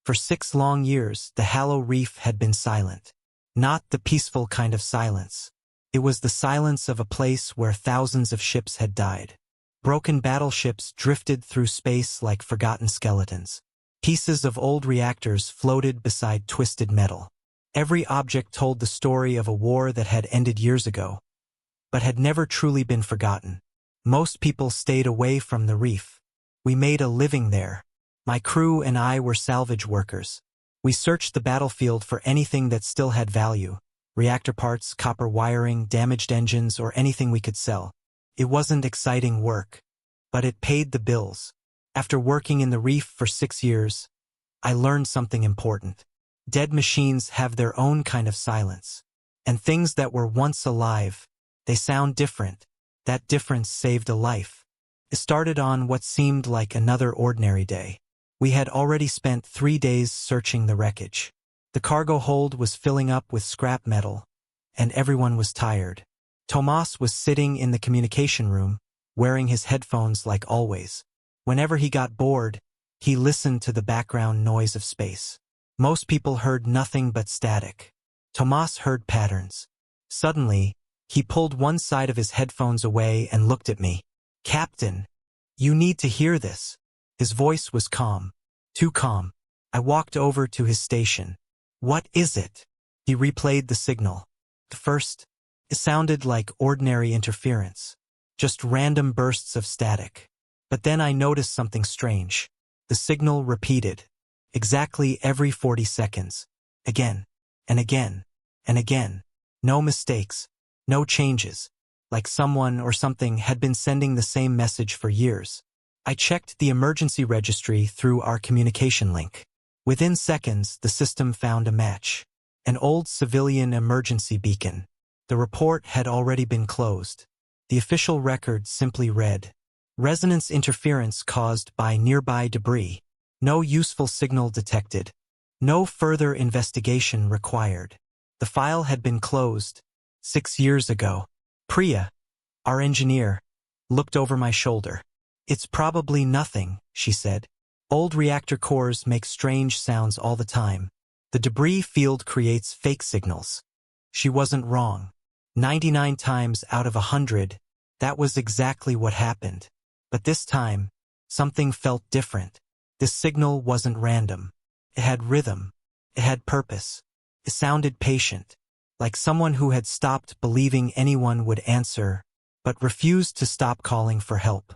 For 6 long years, the Hallow Reef had been silent. Not the peaceful kind of silence. It was the silence of a place where thousands of ships had died. Broken battleships drifted through space like forgotten skeletons. Pieces of old reactors floated beside twisted metal. Every object told the story of a war that had ended years ago, but had never truly been forgotten. Most people stayed away from the reef. We made a living there. My crew and I were salvage workers. We searched the battlefield for anything that still had value. Reactor parts, copper wiring, damaged engines, or anything we could sell. It wasn't exciting work, but it paid the bills. After working in the reef for 6 years, I learned something important. Dead machines have their own kind of silence. And things that were once alive, they sound different. That difference saved a life. It started on what seemed like another ordinary day. We had already spent 3 days searching the wreckage. The cargo hold was filling up with scrap metal, and everyone was tired. Tomas was sitting in the communication room, wearing his headphones like always. Whenever he got bored, he listened to the background noise of space. Most people heard nothing but static. Tomas heard patterns. Suddenly, he pulled one side of his headphones away and looked at me. "Captain, you need to hear this." His voice was calm. Too calm. I walked over to his station. "What is it?" He replayed the signal. At first, it sounded like ordinary interference. Just random bursts of static. But then I noticed something strange. The signal repeated. Exactly every 40 seconds. Again, and again, and again. No mistakes. No changes. Like someone or something had been sending the same message for years. I checked the emergency registry through our communication link. Within seconds, the system found a match. An old civilian emergency beacon. The report had already been closed. The official record simply read, "Resonance interference caused by nearby debris. No useful signal detected. No further investigation required." The file had been closed 6 years ago. Priya, our engineer, looked over my shoulder. "It's probably nothing," she said. "Old reactor cores make strange sounds all the time. The debris field creates fake signals." She wasn't wrong. 99 times out of 100, that was exactly what happened. But this time, something felt different. This signal wasn't random. It had rhythm. It had purpose. It sounded patient, like someone who had stopped believing anyone would answer, but refused to stop calling for help.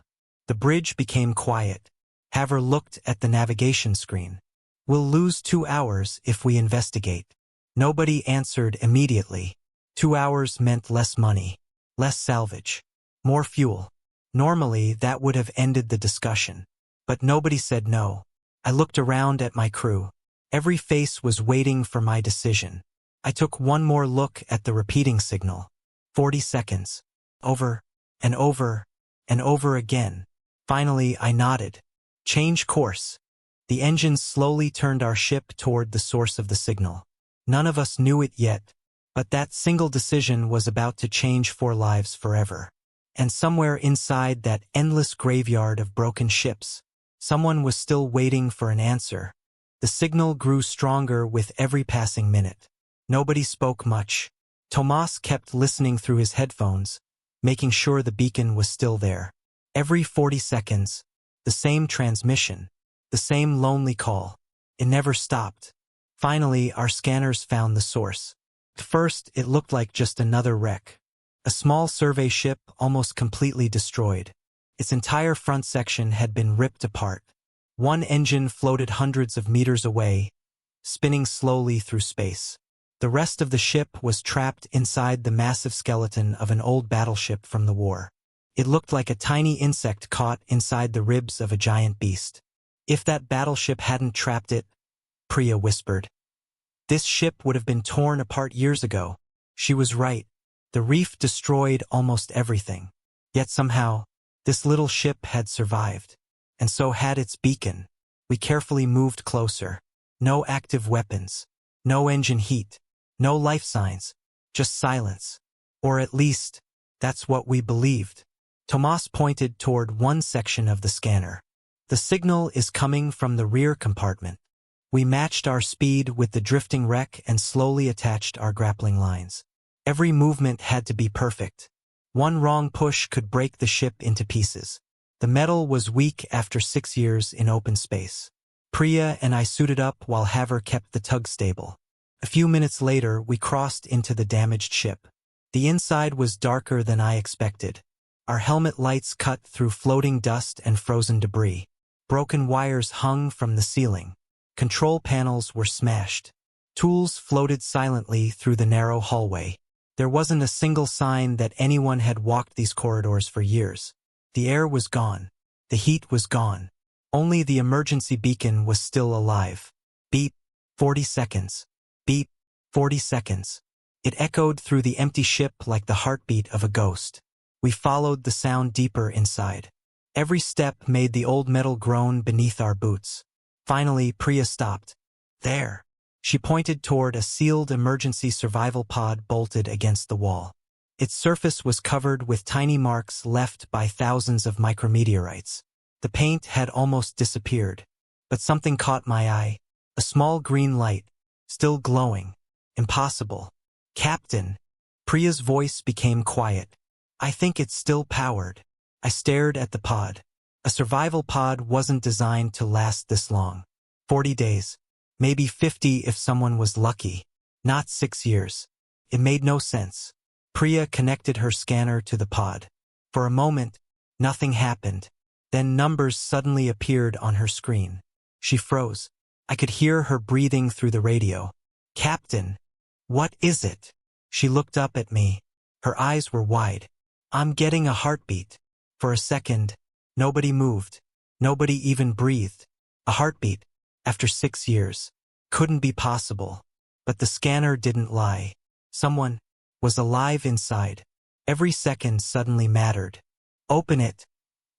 The bridge became quiet. Haver looked at the navigation screen. "We'll lose 2 hours if we investigate." Nobody answered immediately. 2 hours meant less money, less salvage, more fuel. Normally, that would have ended the discussion. But nobody said no. I looked around at my crew. Every face was waiting for my decision. I took one more look at the repeating signal. 40 seconds. Over, and over, and over again. Finally, I nodded. "Change course." The engines slowly turned our ship toward the source of the signal. None of us knew it yet, but that single decision was about to change 4 lives forever. And somewhere inside that endless graveyard of broken ships, someone was still waiting for an answer. The signal grew stronger with every passing minute. Nobody spoke much. Tomas kept listening through his headphones, making sure the beacon was still there. Every 40 seconds, the same transmission, the same lonely call. It never stopped. Finally, our scanners found the source. At first, it looked like just another wreck. A small survey ship almost completely destroyed. Its entire front section had been ripped apart. One engine floated hundreds of meters away, spinning slowly through space. The rest of the ship was trapped inside the massive skeleton of an old battleship from the war. It looked like a tiny insect caught inside the ribs of a giant beast. "If that battleship hadn't trapped it," Priya whispered, "this ship would have been torn apart years ago." She was right. The reef destroyed almost everything. Yet somehow, this little ship had survived. And so had its beacon. We carefully moved closer. No active weapons. No engine heat. No life signs. Just silence. Or at least, that's what we believed. Tomas pointed toward one section of the scanner. "The signal is coming from the rear compartment." We matched our speed with the drifting wreck and slowly attached our grappling lines. Every movement had to be perfect. One wrong push could break the ship into pieces. The metal was weak after 6 years in open space. Priya and I suited up while Haver kept the tug stable. A few minutes later, we crossed into the damaged ship. The inside was darker than I expected. Our helmet lights cut through floating dust and frozen debris. Broken wires hung from the ceiling. Control panels were smashed. Tools floated silently through the narrow hallway. There wasn't a single sign that anyone had walked these corridors for years. The air was gone. The heat was gone. Only the emergency beacon was still alive. Beep, 40 seconds. Beep, 40 seconds. It echoed through the empty ship like the heartbeat of a ghost. We followed the sound deeper inside. Every step made the old metal groan beneath our boots. Finally, Priya stopped. There. She pointed toward a sealed emergency survival pod bolted against the wall. Its surface was covered with tiny marks left by thousands of micrometeorites. The paint had almost disappeared. But something caught my eye. A small green light, still glowing. Impossible. Captain. Priya's voice became quiet. I think it's still powered. I stared at the pod. A survival pod wasn't designed to last this long. 40 days. Maybe 50 if someone was lucky. Not 6 years. It made no sense. Priya connected her scanner to the pod. For a moment, nothing happened. Then numbers suddenly appeared on her screen. She froze. I could hear her breathing through the radio. Captain, what is it? She looked up at me. Her eyes were wide. I'm getting a heartbeat. For a second, nobody moved. Nobody even breathed. A heartbeat, after 6 years. Couldn't be possible. But the scanner didn't lie. Someone was alive inside. Every second suddenly mattered. Open it,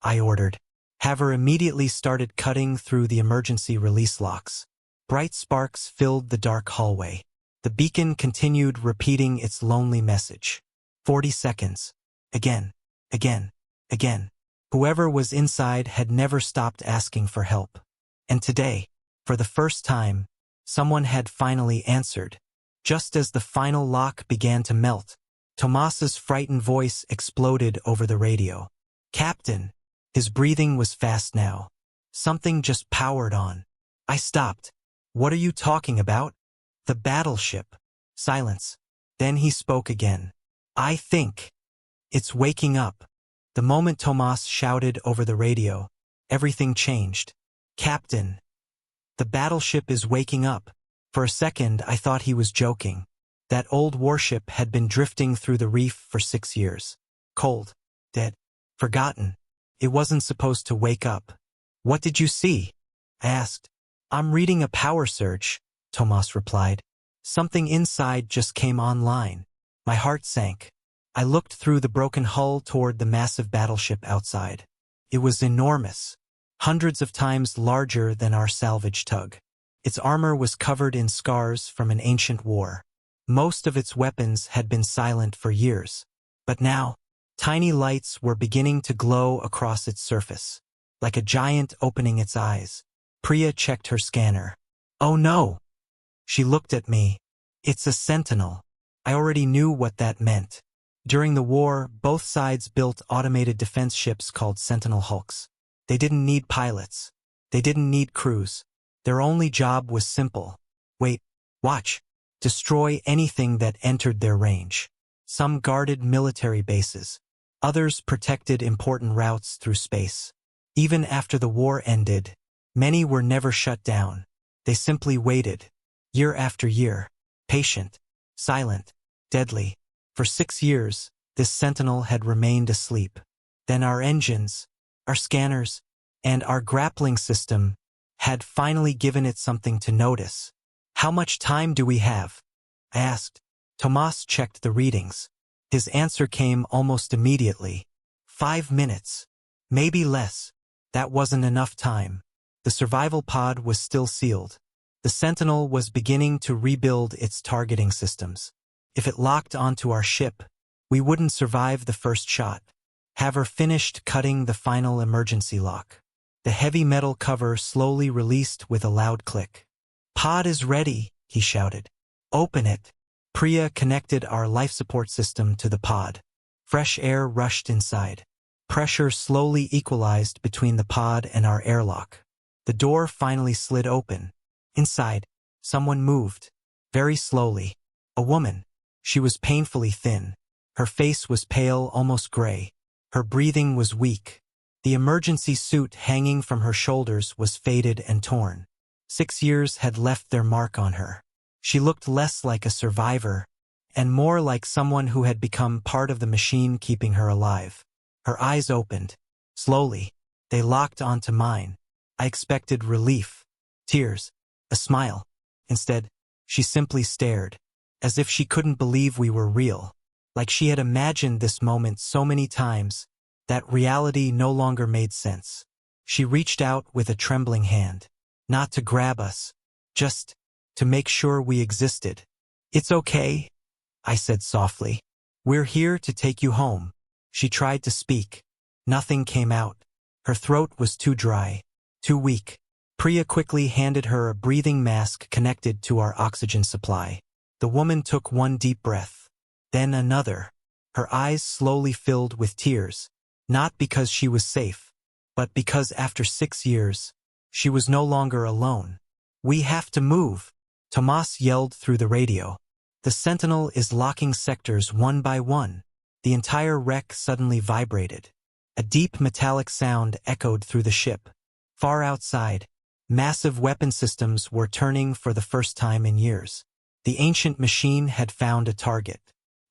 I ordered. Haver immediately started cutting through the emergency release locks. Bright sparks filled the dark hallway. The beacon continued repeating its lonely message. 40 seconds. Again. Again. Again. Whoever was inside had never stopped asking for help. And today, for the first time, someone had finally answered. Just as the final lock began to melt, Tomas's frightened voice exploded over the radio. Captain. His breathing was fast now. Something just powered on. I stopped. What are you talking about? The battleship. Silence. Then he spoke again. I think it's waking up. The moment Tomas shouted over the radio, everything changed. Captain. The battleship is waking up. For a second, I thought he was joking. That old warship had been drifting through the reef for 6 years. Cold. Dead. Forgotten. It wasn't supposed to wake up. What did you see? I asked. I'm reading a power surge, Tomas replied. Something inside just came online. My heart sank. I looked through the broken hull toward the massive battleship outside. It was enormous. Hundreds of times larger than our salvage tug. Its armor was covered in scars from an ancient war. Most of its weapons had been silent for years. But now, tiny lights were beginning to glow across its surface. Like a giant opening its eyes. Priya checked her scanner. Oh no! She looked at me. It's a sentinel. I already knew what that meant. During the war, both sides built automated defense ships called Sentinel Hulks. They didn't need pilots. They didn't need crews. Their only job was simple. Wait, watch. Destroy anything that entered their range. Some guarded military bases. Others protected important routes through space. Even after the war ended, many were never shut down. They simply waited. Year after year. Patient. Silent. Deadly. For 6 years, this sentinel had remained asleep. Then our engines, our scanners, and our grappling system had finally given it something to notice. How much time do we have? I asked. Tomas checked the readings. His answer came almost immediately. 5 minutes. Maybe less. That wasn't enough time. The survival pod was still sealed. The Sentinel was beginning to rebuild its targeting systems. If it locked onto our ship, we wouldn't survive the first shot. Haver finished cutting the final emergency lock. The heavy metal cover slowly released with a loud click. Pod is ready, he shouted. Open it. Priya connected our life support system to the pod. Fresh air rushed inside. Pressure slowly equalized between the pod and our airlock. The door finally slid open. Inside, someone moved. Very slowly. A woman. She was painfully thin. Her face was pale, almost gray. Her breathing was weak. The emergency suit hanging from her shoulders was faded and torn. 6 years had left their mark on her. She looked less like a survivor and more like someone who had become part of the machine keeping her alive. Her eyes opened. Slowly. They locked onto mine. I expected relief, tears, a smile. Instead, she simply stared, as if she couldn't believe we were real, like she had imagined this moment so many times that reality no longer made sense. She reached out with a trembling hand, not to grab us, just to make sure we existed. It's okay, I said softly. We're here to take you home. She tried to speak. Nothing came out. Her throat was too dry, too weak. Priya quickly handed her a breathing mask connected to our oxygen supply. The woman took one deep breath, then another. Her eyes slowly filled with tears, not because she was safe, but because after 6 years, she was no longer alone. We have to move, Tomas yelled through the radio. The Sentinel is locking sectors one by one. The entire wreck suddenly vibrated. A deep metallic sound echoed through the ship. Far outside, massive weapon systems were turning for the first time in years. The ancient machine had found a target,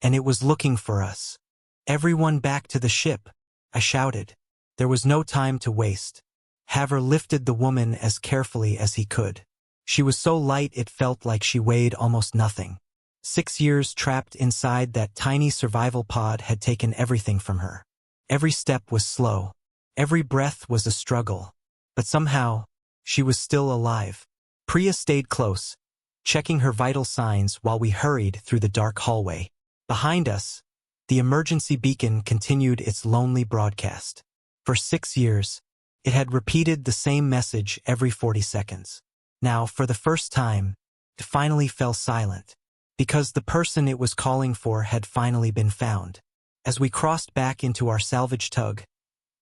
and it was looking for us. Everyone back to the ship, I shouted. There was no time to waste. Haver lifted the woman as carefully as he could. She was so light it felt like she weighed almost nothing. 6 years trapped inside that tiny survival pod had taken everything from her. Every step was slow. Every breath was a struggle. But somehow, she was still alive. Priya stayed close, checking her vital signs while we hurried through the dark hallway. Behind us, the emergency beacon continued its lonely broadcast. For 6 years, it had repeated the same message every 40 seconds. Now, for the first time, it finally fell silent, because the person it was calling for had finally been found. As we crossed back into our salvage tug,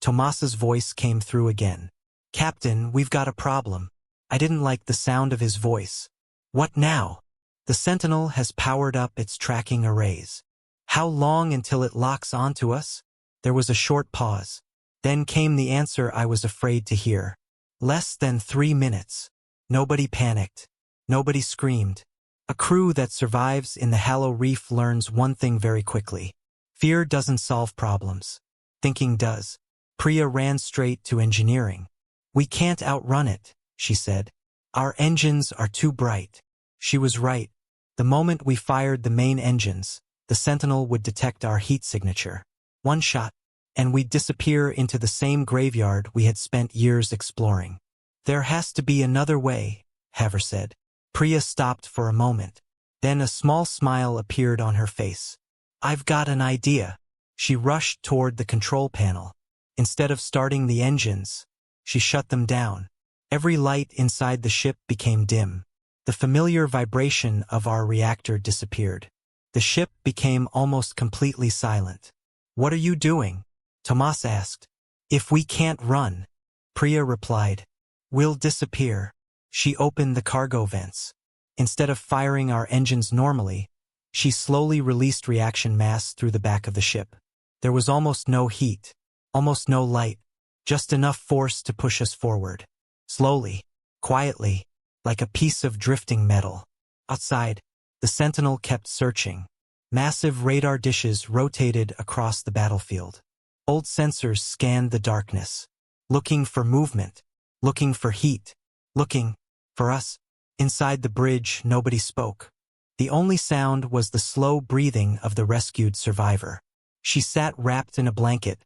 Tomas's voice came through again. Captain, we've got a problem. I didn't like the sound of his voice. What now? The Sentinel has powered up its tracking arrays. How long until it locks onto us? There was a short pause. Then came the answer I was afraid to hear. Less than 3 minutes. Nobody panicked. Nobody screamed. A crew that survives in the Hallow Reef learns one thing very quickly. Fear doesn't solve problems. Thinking does. Priya ran straight to engineering. We can't outrun it, she said. Our engines are too bright. She was right. The moment we fired the main engines, the Sentinel would detect our heat signature. One shot, and we'd disappear into the same graveyard we had spent years exploring. There has to be another way, Haver said. Priya stopped for a moment. Then a small smile appeared on her face. I've got an idea. She rushed toward the control panel. Instead of starting the engines, she shut them down. Every light inside the ship became dim. The familiar vibration of our reactor disappeared. The ship became almost completely silent. What are you doing? Tomas asked. If we can't run, Priya replied, we'll disappear. She opened the cargo vents. Instead of firing our engines normally, she slowly released reaction mass through the back of the ship. There was almost no heat, almost no light, just enough force to push us forward. Slowly, quietly, like a piece of drifting metal. Outside, the Sentinel kept searching. Massive radar dishes rotated across the battlefield. Old sensors scanned the darkness, looking for movement, looking for heat, looking for us. Inside the bridge, nobody spoke. The only sound was the slow breathing of the rescued survivor. She sat wrapped in a blanket,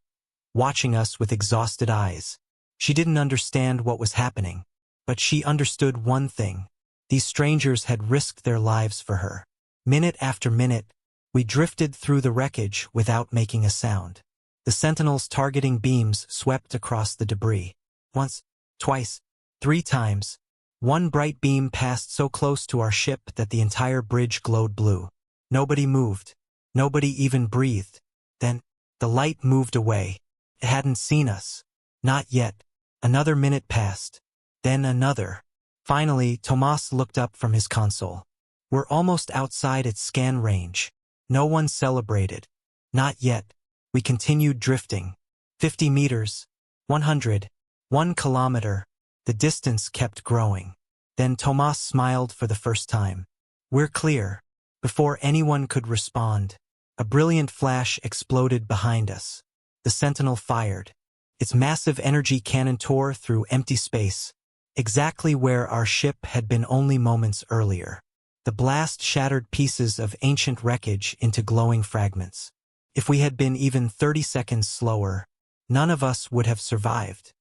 watching us with exhausted eyes. She didn't understand what was happening, but she understood one thing. These strangers had risked their lives for her. Minute after minute, we drifted through the wreckage without making a sound. The Sentinel's targeting beams swept across the debris. Once, twice, 3 times, One bright beam passed so close to our ship that the entire bridge glowed blue. Nobody moved. Nobody even breathed. Then, the light moved away. It hadn't seen us. Not yet. Another minute passed. Then another. Finally, Tomas looked up from his console. We're almost outside its scan range. No one celebrated. Not yet. We continued drifting. 50 meters. 100. 1 kilometer. The distance kept growing. Then Tomas smiled for the first time. We're clear. Before anyone could respond, a brilliant flash exploded behind us. The Sentinel fired. Its massive energy cannon tore through empty space, exactly where our ship had been only moments earlier. The blast shattered pieces of ancient wreckage into glowing fragments. If we had been even 30 seconds slower, none of us would have survived.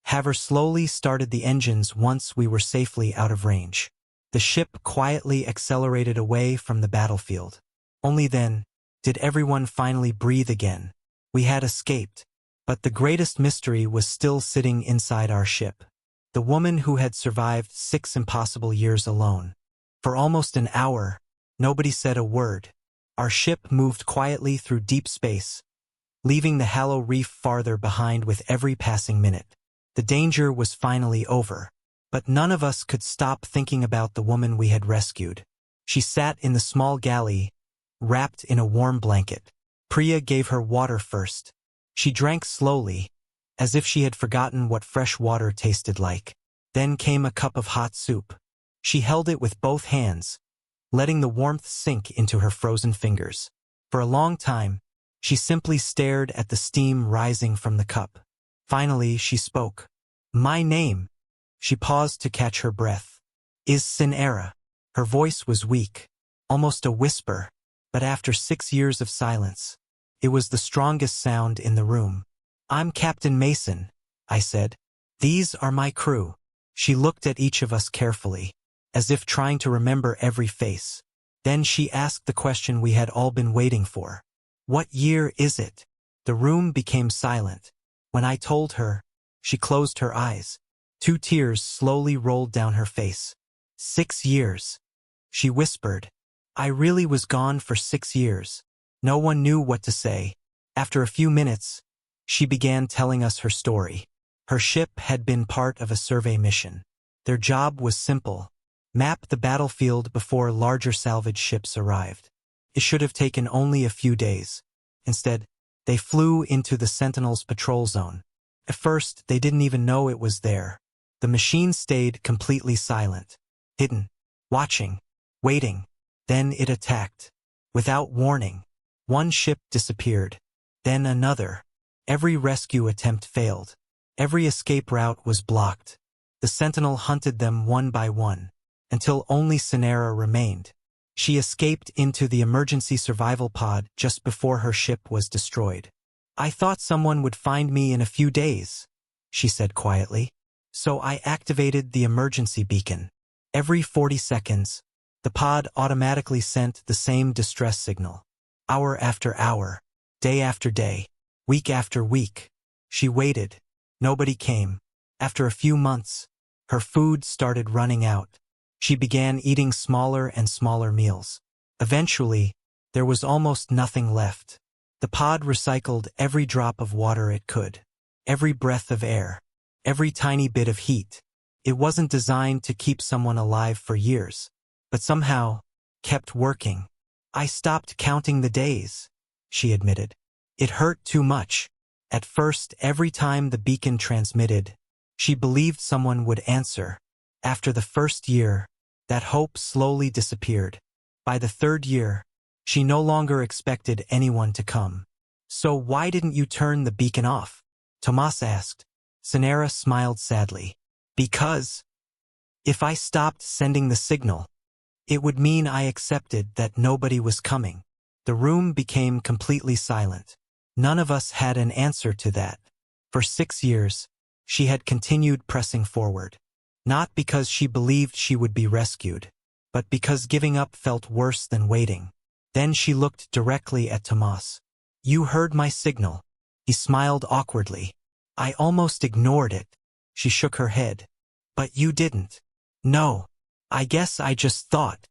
Haver slowly started the engines once we were safely out of range. The ship quietly accelerated away from the battlefield. Only then did everyone finally breathe again. We had escaped, but the greatest mystery was still sitting inside our ship. The woman who had survived 6 impossible years alone. For almost an hour, nobody said a word. Our ship moved quietly through deep space, leaving the Hallow Reef farther behind with every passing minute. The danger was finally over, but none of us could stop thinking about the woman we had rescued. She sat in the small galley, wrapped in a warm blanket. Priya gave her water first. She drank slowly, as if she had forgotten what fresh water tasted like. Then came a cup of hot soup. She held it with both hands, letting the warmth sink into her frozen fingers. For a long time, she simply stared at the steam rising from the cup. Finally, she spoke. My name. She paused to catch her breath. Is Sinera. Her voice was weak, almost a whisper, but after 6 years of silence, it was the strongest sound in the room. I'm Captain Mason, I said. These are my crew. She looked at each of us carefully, as if trying to remember every face. Then she asked the question we had all been waiting for. What year is it? The room became silent. When I told her, she closed her eyes. 2 tears slowly rolled down her face. 6 years. She whispered. I really was gone for 6 years. No one knew what to say. After a few minutes, she began telling us her story. Her ship had been part of a survey mission. Their job was simple. Map the battlefield before larger salvage ships arrived. It should have taken only a few days. Instead, they flew into the Sentinel's patrol zone. At first, they didn't even know it was there. The machine stayed completely silent, hidden, watching, waiting. Then it attacked. Without warning, one ship disappeared. Then another. Every rescue attempt failed. Every escape route was blocked. The Sentinel hunted them one by one, until only Sinera remained. She escaped into the emergency survival pod just before her ship was destroyed. I thought someone would find me in a few days, she said quietly. So I activated the emergency beacon. Every 40 seconds, the pod automatically sent the same distress signal. Hour after hour, day after day, week after week. She waited. Nobody came. After a few months, her food started running out. She began eating smaller and smaller meals. Eventually, there was almost nothing left. The pod recycled every drop of water it could, every breath of air, every tiny bit of heat. It wasn't designed to keep someone alive for years, but somehow kept working. I stopped counting the days, she admitted. It hurt too much. At first, every time the beacon transmitted, she believed someone would answer. After the first year, that hope slowly disappeared. By the 3rd year, she no longer expected anyone to come. So why didn't you turn the beacon off? Tomas asked. Sinera smiled sadly. Because if I stopped sending the signal, it would mean I accepted that nobody was coming. The room became completely silent. None of us had an answer to that. For 6 years, she had continued pressing forward. Not because she believed she would be rescued, but because giving up felt worse than waiting. Then she looked directly at Tomas. You heard my signal. He smiled awkwardly. I almost ignored it. She shook her head. But you didn't. No. I guess I just thought.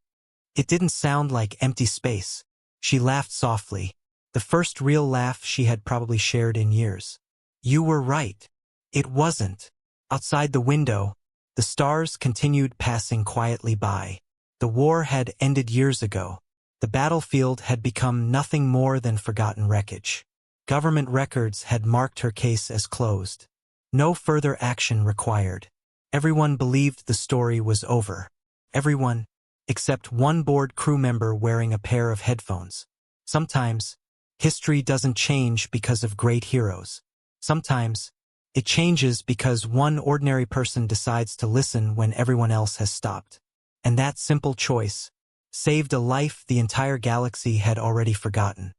It didn't sound like empty space. She laughed softly, the first real laugh she had probably shared in years. You were right. It wasn't. Outside the window, the stars continued passing quietly by. The war had ended years ago. The battlefield had become nothing more than forgotten wreckage. Government records had marked her case as closed. No further action required. Everyone believed the story was over. Everyone, except one bored crew member wearing a pair of headphones. Sometimes, history doesn't change because of great heroes. Sometimes, it changes because one ordinary person decides to listen when everyone else has stopped. And that simple choice saved a life the entire galaxy had already forgotten.